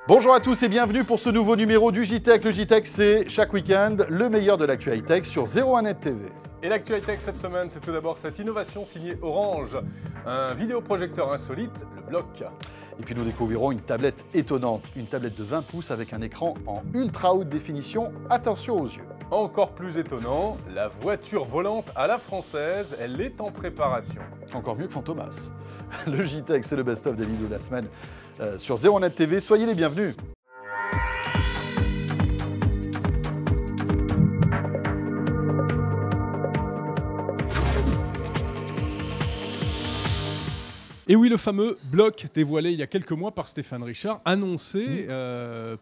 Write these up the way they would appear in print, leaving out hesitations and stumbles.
Bonjour à tous et bienvenue pour ce nouveau numéro du JTech. Le JTech, c'est chaque week-end le meilleur de l'actu high-tech sur 01net TV. Et l'actu high-tech cette semaine, c'est tout d'abord cette innovation signée Orange. Un vidéoprojecteur insolite, le Block. Et puis nous découvrirons une tablette étonnante, une tablette de 20 pouces avec un écran en ultra haute définition. Attention aux yeux. Encore plus étonnant, la voiture volante à la française, elle est en préparation. Encore mieux que Fantomas. Le JTech, c'est le best-of des vidéos de la semaine sur 01net TV. Soyez les bienvenus. Et oui, le fameux Block dévoilé il y a quelques mois par Stéphane Richard, annoncé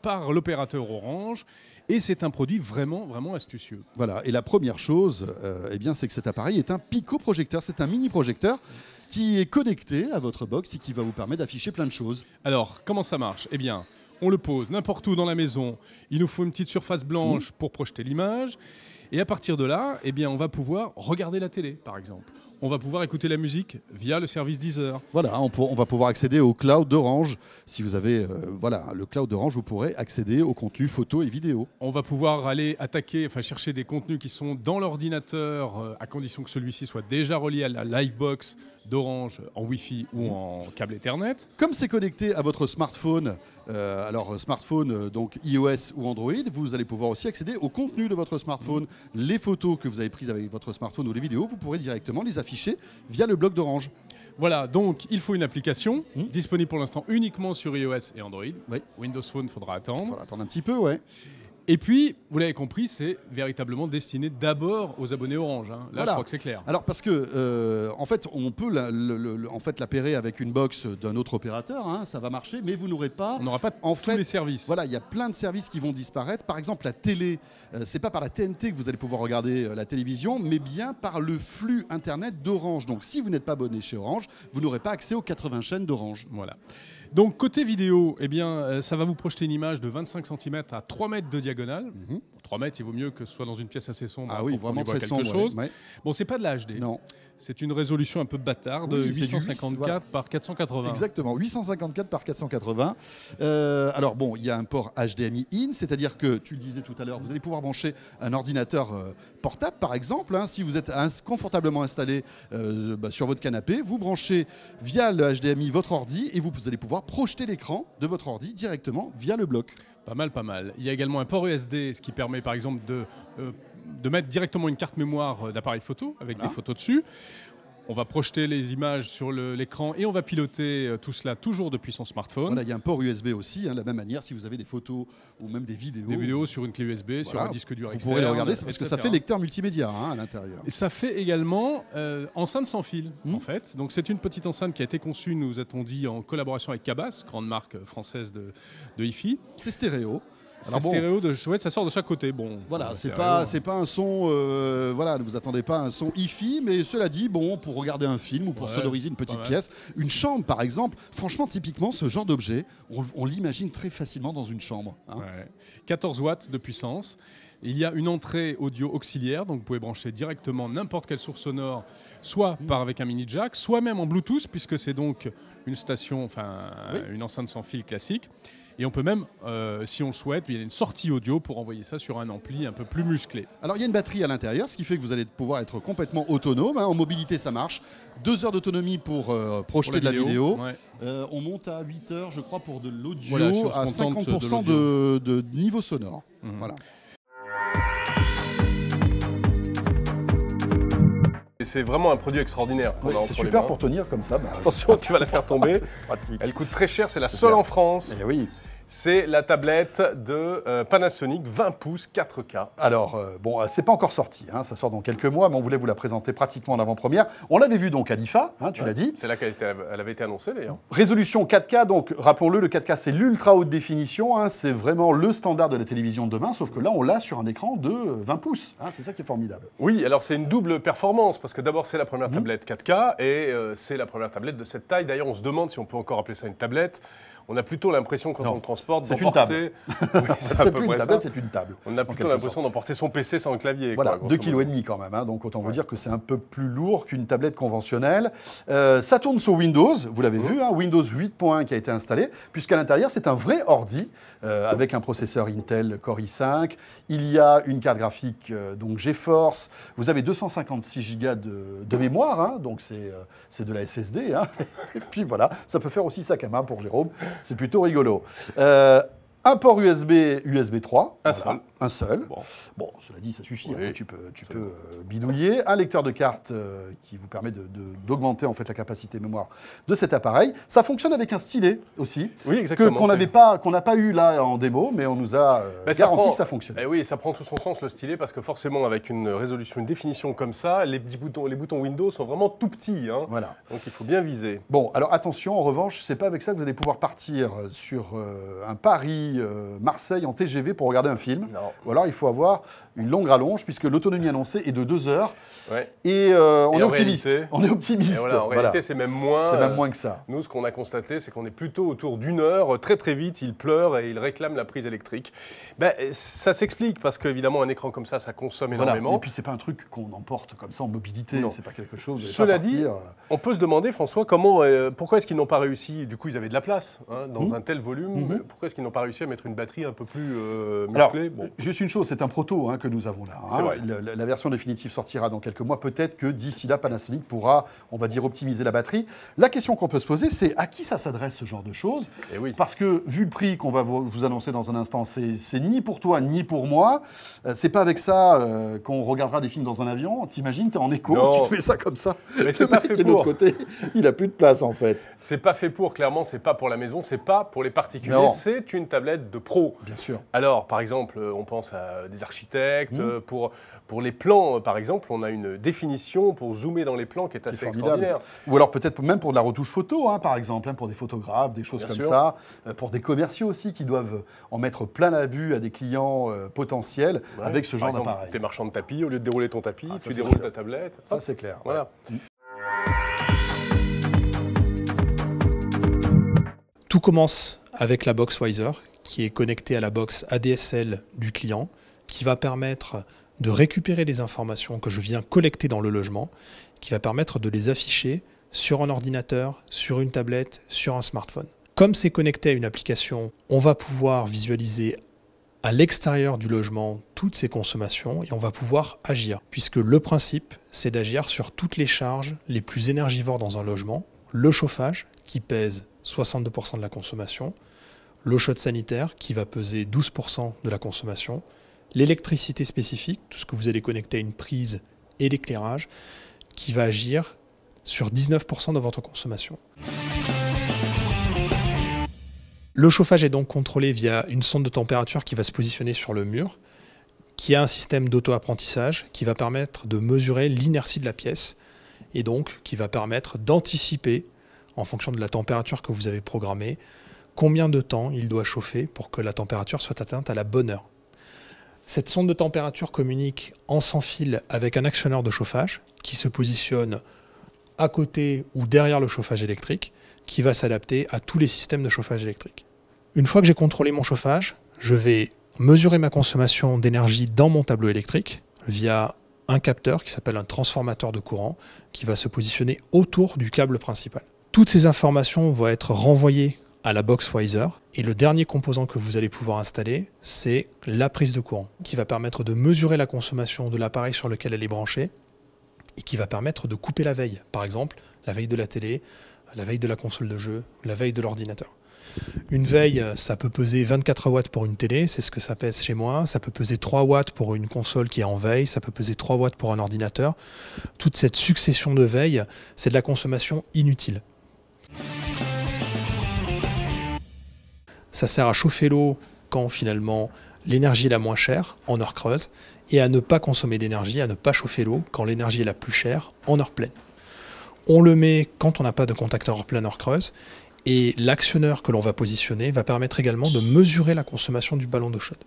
par l'opérateur Orange. Et c'est un produit vraiment astucieux. Voilà, et la première chose, eh bien, c'est que cet appareil est un pico-projecteur. C'est un mini-projecteur qui est connecté à votre box et qui va vous permettre d'afficher plein de choses. Alors, comment ça marche? Eh bien, on le pose n'importe où dans la maison. Il nous faut une petite surface blanche pour projeter l'image. Et à partir de là, eh bien, on va pouvoir regarder la télé, par exemple. On va pouvoir écouter la musique via le service Deezer. Voilà, on va pouvoir accéder au cloud d'Orange. Si vous avez le cloud d'Orange, vous pourrez accéder au contenu photo et vidéo. On va pouvoir aller chercher des contenus qui sont dans l'ordinateur, à condition que celui-ci soit déjà relié à la Livebox d'Orange en Wi-Fi ou en câble Ethernet. Comme c'est connecté à votre smartphone, donc iOS ou Android, vous allez pouvoir aussi accéder au contenu de votre smartphone. Les photos que vous avez prises avec votre smartphone ou les vidéos, vous pourrez directement les afficher via le bloc d'Orange. Voilà, donc il faut une application disponible pour l'instant uniquement sur iOS et Android. Oui. Windows Phone, il faudra attendre. Il faudra attendre un petit peu, ouais. Et puis, vous l'avez compris, c'est véritablement destiné d'abord aux abonnés Orange. Là, voilà. Je crois que c'est clair. Alors, parce que, en fait, on peut l'appairer avec une box d'un autre opérateur, ça va marcher, mais vous n'aurez pas... On n'aura pas tous les services. Voilà, il y a plein de services qui vont disparaître. Par exemple, la télé, c'est pas par la TNT que vous allez pouvoir regarder la télévision, mais bien par le flux Internet d'Orange. Donc, si vous n'êtes pas abonné chez Orange, vous n'aurez pas accès aux 80 chaînes d'Orange. Voilà. Donc côté vidéo, eh bien, ça va vous projeter une image de 25 cm à 3 mètres de diagonale. 3 mètres, il vaut mieux que ce soit dans une pièce assez sombre. Ah oui, vraiment très sombre. Ouais. Bon, c'est pas de la HD. Non. C'est une résolution un peu bâtarde, de 854 par 480. Exactement, 854 par 480. Alors bon, il y a un port HDMI in, c'est-à-dire que, tu le disais tout à l'heure, vous allez pouvoir brancher un ordinateur portable, par exemple. Si vous êtes confortablement installé sur votre canapé, vous branchez via le HDMI votre ordi et vous allez pouvoir projeter l'écran de votre ordi directement via le bloc. Pas mal, pas mal. Il y a également un port USB, ce qui permet par exemple de mettre directement une carte mémoire d'appareil photo avec des photos dessus. On va projeter les images sur l'écran et on va piloter tout cela toujours depuis son smartphone. Voilà, il y a un port USB aussi, de la même manière, si vous avez des photos ou même des vidéos. Des vidéos sur une clé USB, sur un disque dur externe. Vous pourrez les regarder parce que ça fait lecteur multimédia à l'intérieur. Et ça fait également enceinte sans fil, en fait. Donc c'est une petite enceinte qui a été conçue, nous a-t-on dit, en collaboration avec Cabas, grande marque française de hi-fi. C'est stéréo. C'est stéréo, ça sort de chaque côté. Bon, voilà, c'est pas un son, ne vous attendez pas à un son hi-fi, mais cela dit, pour regarder un film ou pour sonoriser une petite pièce, une chambre par exemple, franchement, typiquement, ce genre d'objet, on l'imagine très facilement dans une chambre. 14 watts de puissance. Il y a une entrée audio auxiliaire, donc vous pouvez brancher directement n'importe quelle source sonore, soit avec un mini jack, soit même en Bluetooth, puisque c'est donc une station, une enceinte sans fil classique. Et on peut même, si on le souhaite, il y a une sortie audio pour envoyer ça sur un ampli un peu plus musclé. Alors il y a une batterie à l'intérieur, ce qui fait que vous allez pouvoir être complètement autonome. En mobilité, ça marche. 2 heures d'autonomie pour projeter de la vidéo. On monte à 8 heures, je crois, pour de l'audio, à 50% de niveau sonore. Voilà. C'est vraiment un produit extraordinaire. C'est super pour tenir comme ça. Attention, tu vas la faire tomber. Pratique. Elle coûte très cher, c'est la seule en France. Eh oui. C'est la tablette de Panasonic 20 pouces 4K. Alors, c'est pas encore sorti, ça sort dans quelques mois, mais on voulait vous la présenter pratiquement en avant-première. On l'avait vu donc à l'IFA, tu l'as dit. C'est là qu'elle avait été annoncée d'ailleurs. Résolution 4K, donc rappelons-le, le 4K c'est l'ultra haute définition, c'est vraiment le standard de la télévision de demain, sauf que là on l'a sur un écran de 20 pouces, c'est ça qui est formidable. Oui, alors c'est une double performance, parce que d'abord c'est la première tablette 4K et c'est la première tablette de cette taille. D'ailleurs on se demande si on peut encore appeler ça une tablette. On a plutôt l'impression, quand on le transporte, c'est une table. Oui, c'est plus une tablette, c'est une table. On a plutôt l'impression d'emporter son PC sans le clavier. Voilà, 2,5 kg quand même. Hein, donc autant vous dire que c'est un peu plus lourd qu'une tablette conventionnelle. Ça tourne sur Windows, vous l'avez vu, hein, Windows 8.1 qui a été installé, puisqu'à l'intérieur, c'est un vrai ordi avec un processeur Intel Core i5. Il y a une carte graphique donc GeForce. Vous avez 256 Go de mémoire, hein, donc c'est de la SSD. Hein. Et puis voilà, ça peut faire aussi sac à main pour Jérôme. C'est plutôt rigolo. Un port USB 3. Un seul. Bon, cela dit, ça suffit. Oui. Après, tu peux bidouiller. Un lecteur de carte qui vous permet d'augmenter en fait la capacité mémoire de cet appareil. Ça fonctionne avec un stylet aussi. Oui, exactement. Qu'on n'a pas eu là en démo, mais on nous a garanti que ça fonctionne. Oui, ça prend tout son sens le stylet parce que forcément, avec une résolution, une définition comme ça, les boutons Windows sont vraiment tout petits. Hein. Voilà. Donc il faut bien viser. Bon, alors attention, en revanche, c'est pas avec ça que vous allez pouvoir partir sur un Paris-Marseille en TGV pour regarder un film. Non. Ou alors il faut avoir une longue rallonge puisque l'autonomie annoncée est de 2 heures. Ouais. Et on est optimiste. On est optimiste. Voilà, en réalité, c'est même moins. C'est même moins que ça. Nous, ce qu'on a constaté, c'est qu'on est plutôt autour d'1 heure. Très très vite, il pleure et il réclame la prise électrique. Ça s'explique parce qu'évidemment, un écran comme ça consomme énormément. Et puis c'est pas un truc qu'on emporte comme ça en mobilité. C'est pas quelque chose. Cela dit, on peut se demander, François, pourquoi est-ce qu'ils n'ont pas réussi. Du coup, ils avaient de la place dans un tel volume. Pourquoi est-ce qu'ils n'ont pas réussi à mettre une batterie un peu plus musclée? Juste une chose, c'est un proto que nous avons là. C'est vrai. La version définitive sortira dans quelques mois. Peut-être que d'ici là, Panasonic pourra, on va dire, optimiser la batterie. La question qu'on peut se poser, c'est à qui ça s'adresse ce genre de choses? Oui. Parce que vu le prix qu'on va vous annoncer dans un instant, c'est ni pour toi ni pour moi. C'est pas avec ça qu'on regardera des films dans un avion. T'imagines, t'es en écho, tu te fais ça comme ça. Mais c'est pas fait pour. De l'autre côté, il a plus de place en fait. C'est pas fait pour. Clairement, c'est pas pour la maison, c'est pas pour les particuliers. C'est une tablette de pro. Bien sûr. Alors, par exemple, on pense à des architectes. Pour les plans, par exemple, on a une définition pour zoomer dans les plans qui est assez extraordinaire. Ou alors peut-être même pour de la retouche photo, par exemple, pour des photographes, des choses comme ça. Pour des commerciaux aussi qui doivent en mettre plein la vue à des clients potentiels avec ce genre d'appareil. T'es marchand de tapis, au lieu de dérouler ton tapis, tu déroules ta tablette. Ça, c'est clair. Voilà. Tout commence avec la box Wiser, qui est connectée à la box ADSL du client, qui va permettre de récupérer les informations que je viens collecter dans le logement, qui va permettre de les afficher sur un ordinateur, sur une tablette, sur un smartphone. Comme c'est connecté à une application, on va pouvoir visualiser à l'extérieur du logement toutes ces consommations et on va pouvoir agir, puisque le principe, c'est d'agir sur toutes les charges les plus énergivores dans un logement, le chauffage, qui pèse 62% de la consommation, l'eau chaude sanitaire, qui va peser 12% de la consommation, l'électricité spécifique, tout ce que vous allez connecter à une prise, et l'éclairage, qui va agir sur 19% de votre consommation. Le chauffage est donc contrôlé via une sonde de température qui va se positionner sur le mur, qui a un système d'auto-apprentissage qui va permettre de mesurer l'inertie de la pièce et donc qui va permettre d'anticiper, en fonction de la température que vous avez programmée, combien de temps il doit chauffer pour que la température soit atteinte à la bonne heure. Cette sonde de température communique en sans fil avec un actionneur de chauffage qui se positionne à côté ou derrière le chauffage électrique, qui va s'adapter à tous les systèmes de chauffage électrique. Une fois que j'ai contrôlé mon chauffage, je vais mesurer ma consommation d'énergie dans mon tableau électrique via un capteur qui s'appelle un transformateur de courant qui va se positionner autour du câble principal. Toutes ces informations vont être renvoyées à la box Wiser et le dernier composant que vous allez pouvoir installer, c'est la prise de courant qui va permettre de mesurer la consommation de l'appareil sur lequel elle est branchée et qui va permettre de couper la veille. Par exemple, la veille de la télé, la veille de la console de jeu, la veille de l'ordinateur. Une veille, ça peut peser 24 watts pour une télé, c'est ce que ça pèse chez moi. Ça peut peser 3 watts pour une console qui est en veille, ça peut peser 3 watts pour un ordinateur. Toute cette succession de veilles, c'est de la consommation inutile. Ça sert à chauffer l'eau quand finalement l'énergie est la moins chère, en heure creuse, et à ne pas consommer d'énergie, à ne pas chauffer l'eau quand l'énergie est la plus chère, en heure pleine. On le met quand on n'a pas de contacteur plein heure creuse, et l'actionneur que l'on va positionner va permettre également de mesurer la consommation du ballon d'eau chaude.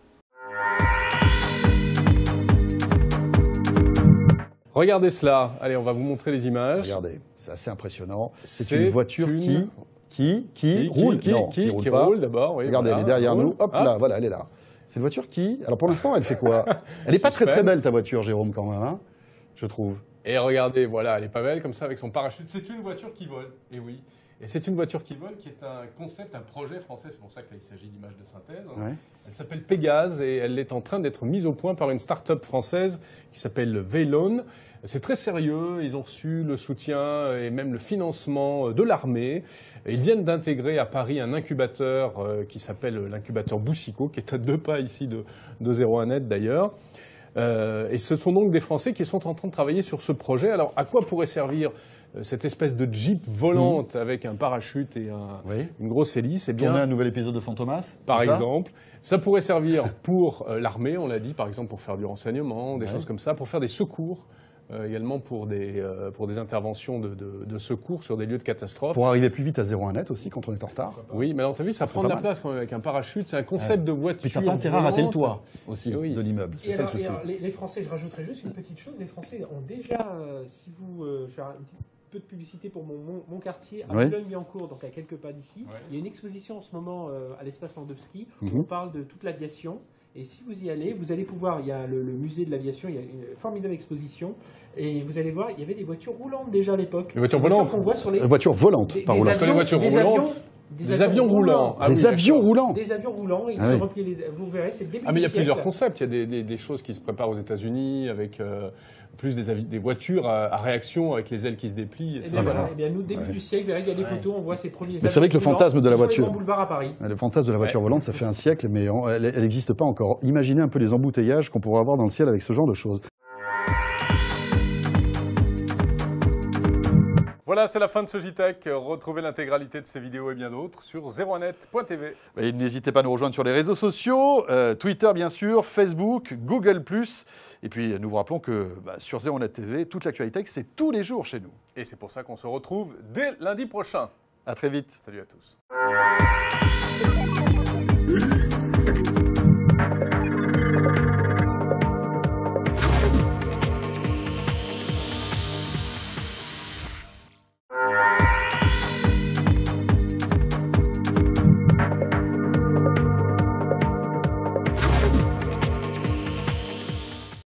Regardez cela. Allez, on va vous montrer les images. Regardez, c'est assez impressionnant. C'est une voiture qui... qui roule, qui roule pas. roule d'abord. Oui, Regardez, voilà, elle est derrière roule. nous. Hop là, voilà, elle est là. C'est une voiture qui... Alors pour l'instant, elle fait quoi? Elle n'est pas très très belle ta voiture, Jérôme, quand même, hein, je trouve. Et regardez, voilà, elle est pas belle comme ça avec son parachute. C'est une voiture qui vole, et oui. Et c'est une voiture qui vole qui est un concept, un projet français. C'est pour ça qu'il s'agit d'images de synthèse. Ouais. Elle s'appelle Pégase et elle est en train d'être mise au point par une start-up française qui s'appelle Veylone. C'est très sérieux. Ils ont reçu le soutien et même le financement de l'armée. Ils viennent d'intégrer à Paris un incubateur qui s'appelle l'incubateur Boussico, qui est à 2 pas ici de 01net d'ailleurs. Et ce sont donc des Français qui sont en train de travailler sur ce projet. Alors, à quoi pourrait servir cette espèce de Jeep volante avec un parachute et une grosse hélice? Eh bien, Tourner un nouvel épisode de Fantomas, par exemple. Ça pourrait servir pour l'armée, on l'a dit, par exemple pour faire du renseignement, des choses comme ça, pour faire des secours. Également pour des interventions de secours sur des lieux de catastrophe. Pour arriver plus vite à 01net aussi quand on est en retard. Oui, mais alors tu as vu, ça prend de la place quand même avec un parachute. C'est un concept de voiture. Puis t'as pas intérêt à rater le toit aussi de l'immeuble. C'est ça le souci. Les Français, je rajouterais juste une petite chose. Les Français ont déjà, si vous faire un petit peu de publicité pour mon quartier, à Boulogne-Billancourt, donc à quelques pas d'ici, il y a une exposition en ce moment à l'espace Landowski où on parle de toute l'aviation. Et si vous y allez, vous allez pouvoir, il y a le musée de l'aviation, il y a une formidable exposition, et vous allez voir, il y avait des voitures roulantes déjà à l'époque. Des voitures volantes qu'on voit sur les... voitures volantes, pas roulantes. Les voitures roulantes. Des avions roulants. Des avions roulants. Des avions roulants. Vous verrez, c'est le début. Ah, mais il y a du siècle. plusieurs concepts. Il y a des choses qui se préparent aux États-Unis avec plus des voitures à réaction avec les ailes qui se déplient. Et bien, nous, début du siècle, il y a des photos, on voit ces premiers avions. Mais c'est vrai que le fantasme de la voiture. Sur les grands boulevards à Paris. Le fantasme de la voiture volante, ça fait un siècle, mais elle n'existe pas encore. Imaginez un peu les embouteillages qu'on pourrait avoir dans le ciel avec ce genre de choses. Voilà, c'est la fin de ce JTech. Retrouvez l'intégralité de ces vidéos et bien d'autres sur 01net.tv. Et n'hésitez pas à nous rejoindre sur les réseaux sociaux, Twitter bien sûr, Facebook, Google+. Et puis nous vous rappelons que sur 01net TV, toute l'actualité, c'est tous les jours chez nous. Et c'est pour ça qu'on se retrouve dès lundi prochain. À très vite. Salut à tous.